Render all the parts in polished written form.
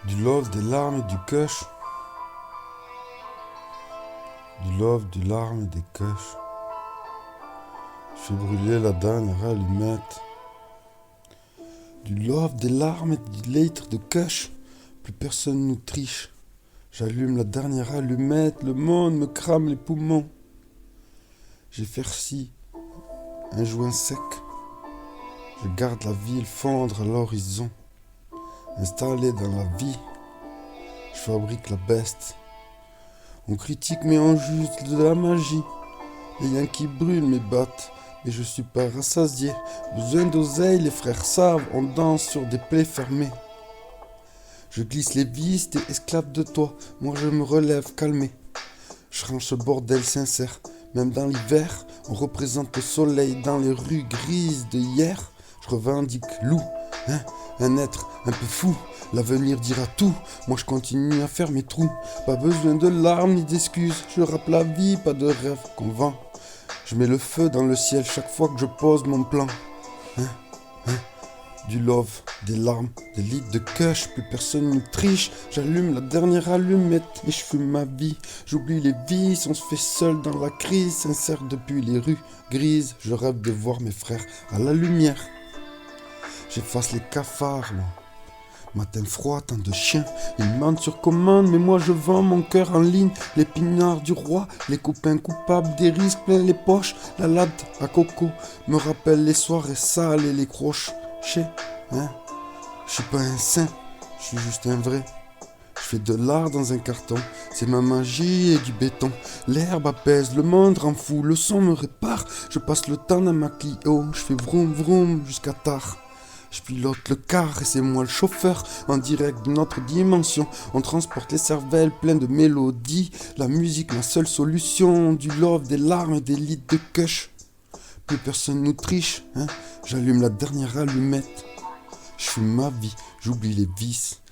Du love, des larmes et du kush. Du love, des larmes et des kush. Je fais brûler la dernière allumette. Du love, des larmes et du litre de kush. Plus personne nous triche. J'allume la dernière allumette. Le monde me crame les poumons. J'ai farci un joint sec. Je garde la ville fondre à l'horizon. Installé dans la vie, je fabrique la beste. On critique mais on juge de la magie. Les Yankees brûlent mes battes, mais je suis pas rassasié. Besoin d'oseille, les frères savent, on danse sur des plaies fermées. Je glisse les vis, t'es esclave de toi, moi je me relève calmé. Je range ce bordel sincère, même dans l'hiver, on représente le soleil dans les rues grises de hier. Je revendique loup, un être un peu fou. L'avenir dira tout, moi je continue à faire mes trous. Pas besoin de larmes ni d'excuses, je rappe la vie, pas de rêve qu'on vend. Je mets le feu dans le ciel chaque fois que je pose mon plan. Du love, des larmes, des litres de kush, plus personne ne triche. J'allume la dernière allumette et je fume ma vie. J'oublie les vices, on se fait seul dans la crise. Sincère depuis les rues grises, je rêve de voir mes frères à la lumière. J'efface les cafards, moi. Matin froid, tant de chiens, ils mentent sur commande, mais moi je vends mon cœur en ligne. L'épinard du roi, les copains coupables, des risques plein les poches. La latte à coco me rappelle les soirées sales et les croches. Je suis pas un saint, je suis juste un vrai. Je fais de l'art dans un carton, c'est ma magie et du béton. L'herbe apaise, le monde rend fou, le son me répare. Je passe le temps dans ma Clio, je fais vroom vroom jusqu'à tard. Je pilote le car et c'est moi le chauffeur, en direct de notre dimension. On transporte les cervelles pleines de mélodies. La musique, ma seule solution. Du love, des larmes et des litres de kush. Plus personne nous triche, J'allume la dernière allumette. Je fume ma vie, j'oublie les vices.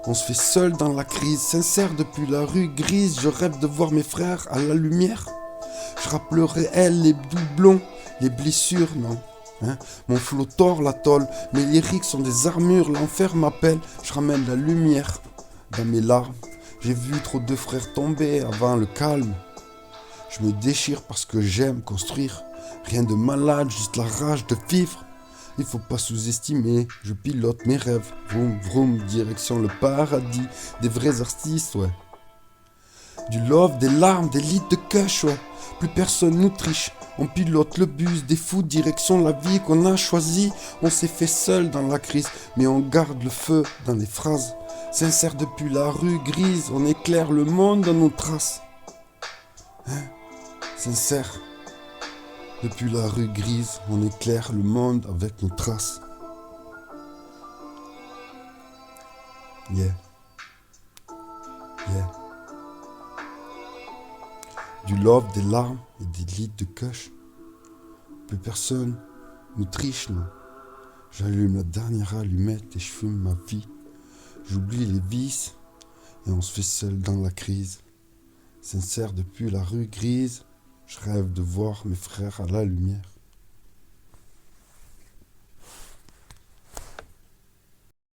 On se fait seul dans la crise, sincère depuis la rue grise. Je rêve de voir mes frères à la lumière. Je rappe le réel, les doublons, les blessures, non. Mon flot tord la tôle, mes lyriques sont des armures, l'enfer m'appelle, je ramène la lumière dans mes larmes. J'ai vu trop de frères tomber avant le calme. Je me déchire parce que j'aime construire. Rien de malade, juste la rage de vivre. Il faut pas sous-estimer, je pilote mes rêves. Vroom vroom, direction le paradis. Des vrais artistes, ouais. Du love, des larmes, des litres de kush, ouais. Plus personne nous triche. On pilote le bus, des fous, direction la vie qu'on a choisie. On s'est fait seul dans la crise, mais on garde le feu dans les phrases. Sincère depuis la rue grise, on éclaire le monde dans nos traces. Sincère depuis la rue grise, on éclaire le monde avec nos traces. Yeah. Yeah. Du love, des larmes et des litres de kush. Plus personne nous triche, non. J'allume la dernière allumette et je fume ma vie. J'oublie les vices et on se fait seul dans la crise. Sincère depuis la rue grise, je rêve de voir mes frères à la lumière.